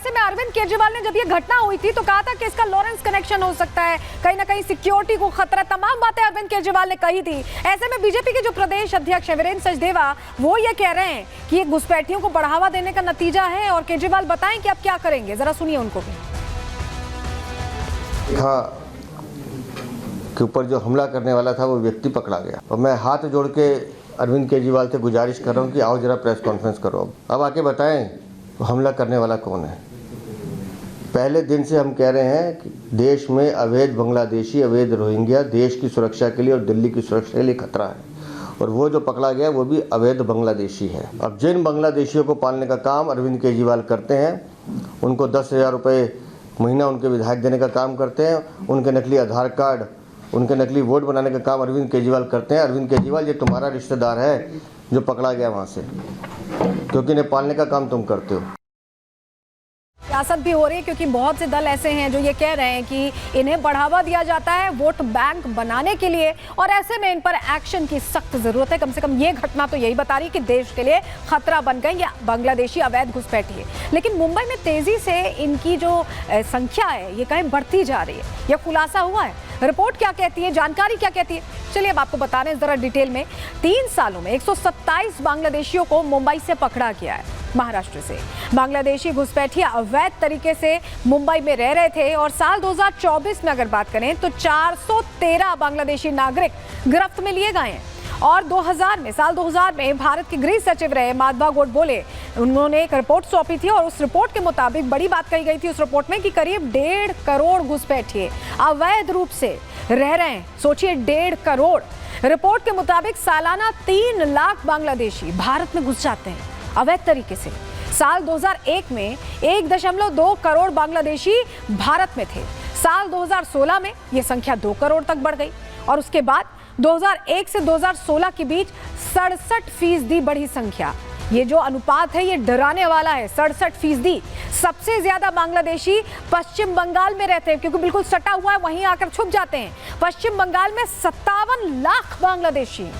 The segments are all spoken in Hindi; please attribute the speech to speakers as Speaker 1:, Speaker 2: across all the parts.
Speaker 1: ऐसे में अरविंद केजरीवाल ने जब ये घटना हुई थी तो कहा था कि इसका लॉरेंस कनेक्शन हो सकता है, कहीं ना कहीं सिक्योरिटी को खतरा, तमाम बातें अरविंद केजरीवाल ने कही थी। ऐसे में बीजेपी के जो प्रदेश अध्यक्ष है वीरेंद्र सचदेवा, वो ये कह रहे हैं कि ये घुसपैठियों को बढ़ावा देने का नतीजा है। और केजरीवाल बताएं कि अब क्या करेंगे, जरा सुनिए उनको भी।
Speaker 2: हाँ, के ऊपर जो हमला करने वाला था वो व्यक्ति पकड़ा गया और मैं हाथ जोड़ के अरविंद केजरीवाल से गुजारिश कर रहा हूँ कि आओ जरा प्रेस कॉन्फ्रेंस करो, अब आके बताएं तो हमला करने वाला कौन है। पहले दिन से हम कह रहे हैं कि देश में अवैध बांग्लादेशी, अवैध रोहिंग्या देश की सुरक्षा के लिए और दिल्ली की सुरक्षा के लिए खतरा है, और वो जो पकड़ा गया वो भी अवैध बांग्लादेशी है। अब जिन बांग्लादेशियों को पालने का काम अरविंद केजरीवाल करते हैं, उनको 10,000 रुपये महीना उनके विधायक देने का काम करते हैं, उनके नकली आधार कार्ड, उनके नकली वोट बनाने का काम अरविंद केजरीवाल करते हैं। अरविंद केजरीवाल, ये तुम्हारा रिश्तेदार है जो पकड़ा गया वहाँ से, क्योंकि इन्हें पालने का काम तुम करते हो।
Speaker 1: सियासत भी हो रही है क्योंकि बहुत से दल ऐसे हैं जो ये कह रहे हैं कि इन्हें बढ़ावा दिया जाता है वोट बैंक बनाने के लिए, और ऐसे में इन पर एक्शन की सख्त जरूरत है। कम से कम ये घटना तो यही बता रही है कि देश के लिए खतरा बन गए या बांग्लादेशी अवैध घुसपैठी है। लेकिन मुंबई में तेजी से इनकी जो संख्या है ये कहीं बढ़ती जा रही है, यह खुलासा हुआ है। रिपोर्ट क्या कहती है, जानकारी क्या कहती है, चलिए अब आपको बता रहे हैं जरा डिटेल में। 3 सालों में 127 बांग्लादेशियों को मुंबई से पकड़ा गया है। महाराष्ट्र से बांग्लादेशी घुसपैठिया अवैध तरीके से मुंबई में रह रहे थे, और साल 2024 में अगर बात करें तो 413 बांग्लादेशी नागरिक गिरफ्त में लिए गए हैं। और साल 2000 में भारत के गृह सचिव रहे माधवा गोडबोले, उन्होंने एक रिपोर्ट सौंपी थी और उस रिपोर्ट के मुताबिक बड़ी बात कही गई थी उस रिपोर्ट में कि करीब 1.5 करोड़ घुसपैठिए अवैध रूप से रह रहे हैं। सोचिए, 1.5 करोड़। रिपोर्ट के मुताबिक सालाना 3 लाख बांग्लादेशी भारत में घुस जाते हैं अवैध तरीके से। साल 2001 में 1.2 करोड़ बांग्लादेशी भारत में थे। साल 2016 में यह संख्या 2 करोड़ तक बढ़ गई, और उसके बाद 2001 से 2016 के बीच 67% बढ़ी संख्या। ये जो अनुपात है ये डराने वाला है, 67%। सबसे ज्यादा बांग्लादेशी पश्चिम बंगाल में रहते हैं, क्योंकि बिल्कुल सटा हुआ है, वहीं आकर छुप जाते हैं। पश्चिम बंगाल में 57 लाख बांग्लादेशी।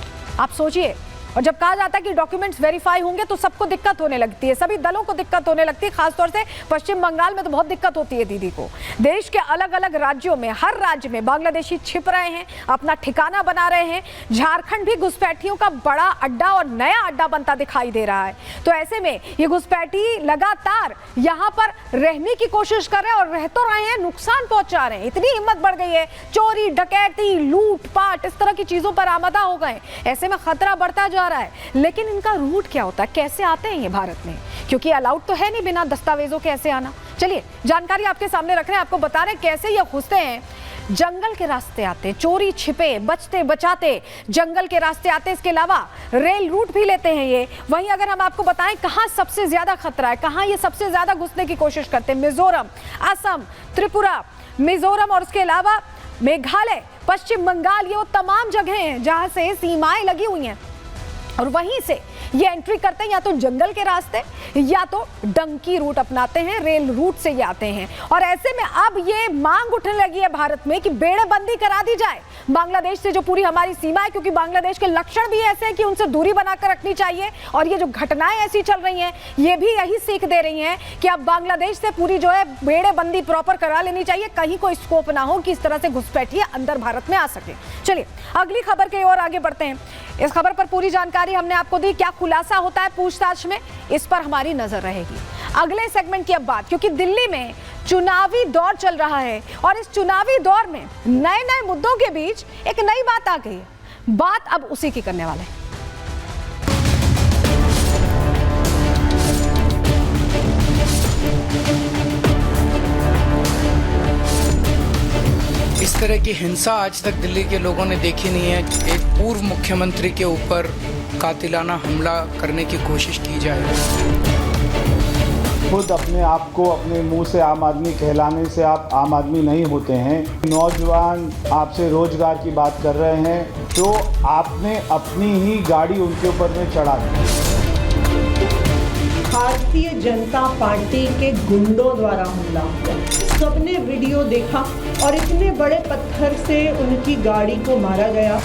Speaker 1: आप सोचिए, और जब कहा जाता है कि डॉक्यूमेंट्स वेरीफाई होंगे तो सबको दिक्कत होने लगती है, सभी दलों को दिक्कत होने लगती है, खासतौर से पश्चिम बंगाल में तो बहुत दिक्कत होती है दीदी को। देश के अलग अलग राज्यों में, हर राज्य में बांग्लादेशी छिप रहे हैं, अपना ठिकाना बना रहे हैं। झारखंड भी घुसपैठियों का बड़ा अड्डा और नया अड्डा बनता दिखाई दे रहा है। तो ऐसे में ये घुसपैठी लगातार यहाँ पर रहने की कोशिश कर रहे हैं, और रह तो रहे हैं, नुकसान पहुंचा रहे हैं। इतनी हिम्मत बढ़ गई है, चोरी, डकैती, लूट पाट, इस तरह की चीजों पर आमादा हो गए। ऐसे में खतरा बढ़ता जा रहा है। लेकिन इनका रूट क्या होता है, कैसे आते हैं ये भारत में, क्योंकि अलाउड तो है नहीं बिना दस्तावेजों के ऐसे आना। चलिए जानकारी आपके सामने रख रहे हैं, आपको बता रहे हैं कैसे ये घुसते हैं। जंगल के रास्ते आते, चोरी छिपे बचते बचाते जंगल के रास्ते आते। इसके अलावा रेल रूट भी लेते हैं ये। वहीं अगर हम आपको बताएं कहां सबसे ज्यादा खतरा है, कहां ये सबसे ज्यादा घुसने की कोशिश करते हैं, मिजोरम, असम, त्रिपुरा, मिजोरम, और उसके अलावा मेघालय, पश्चिम बंगाल, ये वो तमाम जगह हैं जहां से सीमाएं लगी हुई हैं, और वहीं से ये एंट्री करते हैं या तो जंगल के रास्ते या तो डंकी रूट अपनाते हैं, रेल रूट से ये आते हैं। और ऐसे में अब ये मांग उठने लगी है भारत में कि बेड़ेबंदी करा दी जाए बांग्लादेश से, जो पूरी हमारी सीमा है, क्योंकि बांग्लादेश के लक्षण भी ऐसे हैं कि उनसे दूरी बनाकर रखनी चाहिए। और ये जो घटनाएं ऐसी चल रही हैं ये भी यही सीख दे रही हैं कि अब बांग्लादेश से पूरी जो है बेड़ेबंदी प्रॉपर करा लेनी चाहिए, कहीं कोई स्कोप ना हो कि इस तरह से घुसपैठिए अंदर भारत में आ सके। चलिए अगली खबर की ओर आगे बढ़ते हैं। इस खबर पर पूरी जानकारी हमने आपको दी, क्या खुलासा होता है पूछताछ में, इस पर हमारी नजर रहेगी अगले सेगमेंट की अब बात, क्योंकि दिल्ली में चुनावी दौर चल रहा है, और इस चुनावी दौर में नए नए मुद्दों के बीच एक नई बात आ गई है। बात अब उसी की करने वाले हैं।
Speaker 3: इस तरह की हिंसा आज तक दिल्ली के लोगों ने देखी नहीं है। एक पूर्व मुख्यमंत्री के ऊपर कातिलाना हमला करने की कोशिश की जाए।
Speaker 4: खुद अपने आप को अपने मुंह से आम आदमी कहलाने से आप आम आदमी नहीं होते हैं। नौजवान आपसे रोजगार की बात कर रहे हैं तो आपने अपनी ही गाड़ी उनके ऊपर में चढ़ा दी।
Speaker 5: भारतीय जनता पार्टी के गुंडों द्वारा हमला हुआ, सबने वीडियो देखा, और इतने बड़े पत्थर से उनकी गाड़ी को मारा गया।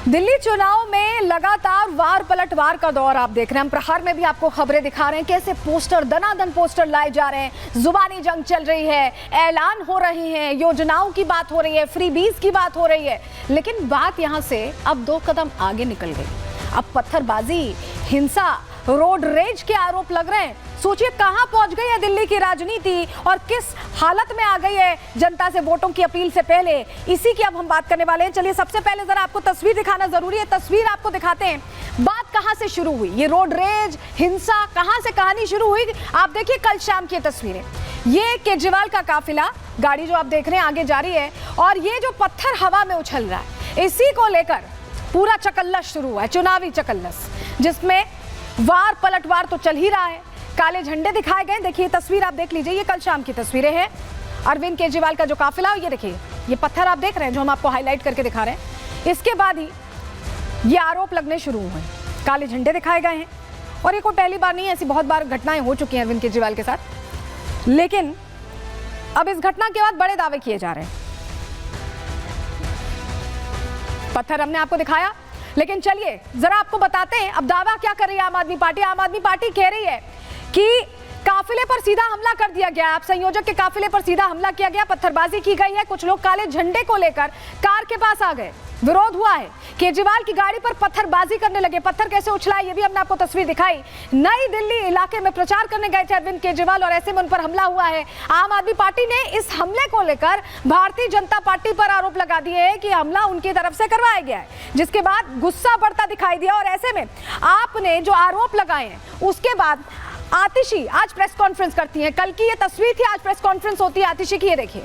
Speaker 1: दिल्ली चुनाव में लगातार वार पलटवार का दौर आप देख रहे हैं। हम प्रहार में भी आपको खबरें दिखा रहे हैं कैसे पोस्टर दनादन पोस्टर लाए जा रहे हैं, जुबानी जंग चल रही है, ऐलान हो रहे हैं, योजनाओं की बात हो रही है, फ्रीबीज की बात हो रही है। लेकिन बात यहां से अब 2 कदम आगे निकल गई। अब पत्थरबाजी, हिंसा, रोड रेज के आरोप लग रहे हैं। सोचिए कहां पहुंच गई है दिल्ली की राजनीति और किस हालत में आ गई है जनता से वोटों की अपील से पहले। इसी की अब हम बात करने वाले हैं। चलिए सबसे पहले जरा आपको तस्वीर दिखाना जरूरी है। तस्वीर आपको दिखाते हैं बात कहां से शुरू हुई। ये रोड रेज, हिंसा, कहां से कहानी शुरू हुई। आप देखिए कल शाम की तस्वीरें। ये केजरीवाल का काफिला, गाड़ी जो आप देख रहे हैं आगे जा रही है और ये जो पत्थर हवा में उछल रहा है, इसी को लेकर पूरा चकल्लस शुरू हुआ है, चुनावी चकल्लस, जिसमें वार पलटवार तो चल ही रहा है। काले झंडे दिखाए गए। देखिए तस्वीर आप देख लीजिए, ये कल शाम की तस्वीरें हैं। अरविंद केजरीवाल का जो काफिला, ये देखिए ये पत्थर आप देख रहे हैं जो हम आपको हाईलाइट करके दिखा रहे हैं। इसके बाद ही ये आरोप लगने शुरू हुए, काले झंडे दिखाए गए हैं। और ये कोई पहली बार नहीं है, ऐसी बहुत बार घटनाएं हो चुकी हैं अरविंद केजरीवाल के साथ। लेकिन अब इस घटना के बाद बड़े दावे किए जा रहे हैं। पत्थर हमने आपको दिखाया, लेकिन चलिए जरा आपको बताते हैं अब दावा क्या कर रही है आम आदमी पार्टी। आम आदमी पार्टी कह रही है कि काफिले पर सीधा हमला कर दिया गया, आप संयोजक के काफिले पर सीधा हमला किया गया, पत्थरबाजी की गई है। कुछ लोग काले झंडे को लेकर कार के पास आ गए, विरोध हुआ है, केजरीवाल की गाड़ी पर पत्थरबाजी करने लगे। पत्थर कैसे उछला है ये भी हमने आपको तस्वीर दिखाई। नई दिल्ली इलाके में प्रचार करने गए थे अरविंद केजरीवाल और ऐसे में उन पर हमला हुआ है। आम आदमी पार्टी ने इस हमले को लेकर भारतीय जनता पार्टी पर आरोप लगा दिए हैं कि हमला उनकी तरफ से करवाया गया है, जिसके बाद गुस्सा बढ़ता दिखाई दिया। और ऐसे में आपने जो आरोप लगाए हैं उसके बाद आतिशी आज प्रेस कॉन्फ्रेंस करती है। कल की ये तस्वीर थी, आज प्रेस कॉन्फ्रेंस होती है आतिशी की। ये देखिए,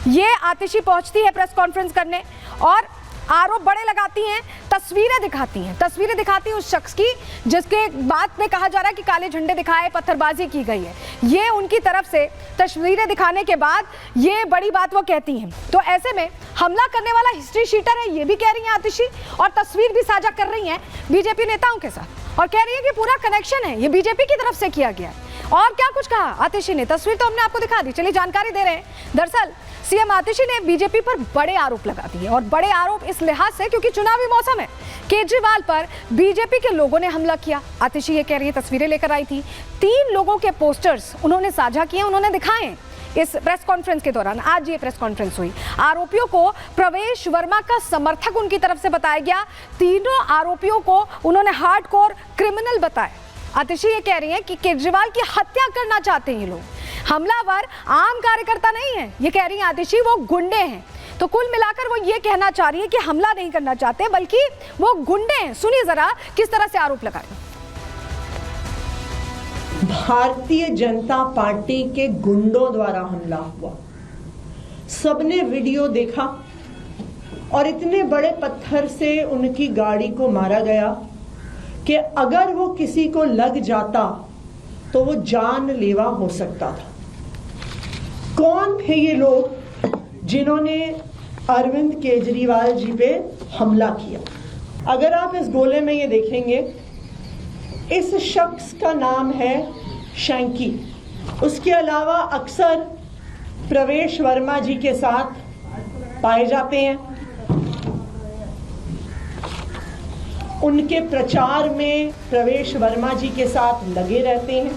Speaker 1: ये आतिशी पहुंचती है प्रेस कॉन्फ्रेंस करने और आरोप बड़े लगाती हैं, तस्वीरें दिखाती हैं उस शख्स की जिसके बात में कहा जा रहा है कि काले झंडे दिखाए, पत्थरबाजी की गई है। ये उनकी तरफ से तस्वीरें दिखाने के बाद ये बड़ी बात वो कहती हैं। तो ऐसे में हमला करने वाला हिस्ट्री शीटर है, ये भी कह रही हैं आतिशी, और तस्वीर भी साझा कर रही हैं बीजेपी नेताओं के साथ और कह रही है कि पूरा कनेक्शन है, ये बीजेपी की तरफ से किया गया है। और क्या कुछ कहा आतिशी ने, तस्वीर तो हमने आपको दिखा दी। चलिए जानकारी दे रहे हैं। दरअसल सीएम आतिशी ने बीजेपी पर बड़े आरोप लगा दिए और बड़े आरोप इस लिहाज से क्योंकि चुनावी मौसम है, केजरीवाल पर बीजेपी के लोगों ने हमला किया। आतिशी ये कह रही है, तस्वीरें लेकर आई थी, 3 लोगों के पोस्टर्स उन्होंने साझा किए, उन्होंने दिखाए इस प्रेस कॉन्फ्रेंस के दौरान। आज ये प्रेस कॉन्फ्रेंस हुई। आरोपियों को प्रवेश वर्मा का समर्थक उनकी तरफ से बताया गया। तीनों आरोपियों को उन्होंने हार्डकोर क्रिमिनल बताया। आतिशी ये कह रही है कि केजरीवाल की हत्या करना चाहते हैं ये लोग, हमलावर आम कार्यकर्ता नहीं है। ये कह रही है आतिशी, वो गुंडे हैं। तो कुल मिलाकर वो ये कहना चाह रही है कि हमला नहीं करना चाहते बल्कि वो गुंडे हैं। सुनिए जरा किस तरह से आरोप लगाए।
Speaker 5: भारतीय जनता पार्टी के गुंडों द्वारा हमला हुआ, सबने वीडियो देखा और इतने बड़े पत्थर से उनकी गाड़ी को मारा गया कि अगर वो किसी को लग जाता तो वो जानलेवा हो सकता था। कौन थे ये लोग जिन्होंने अरविंद केजरीवाल जी पे हमला किया? अगर आप इस गोले में ये देखेंगे, इस शख्स का नाम है शैंकी। उसके अलावा अक्सर प्रवेश वर्मा जी के साथ पाए जाते हैं। उनके प्रचार में प्रवेश वर्मा जी के साथ लगे रहते हैं।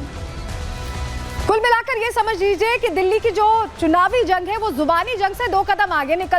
Speaker 1: कुल मिलाकर ये समझ लीजिए कि दिल्ली की जो चुनावी जंग है वो जुबानी जंग से 2 कदम आगे निकल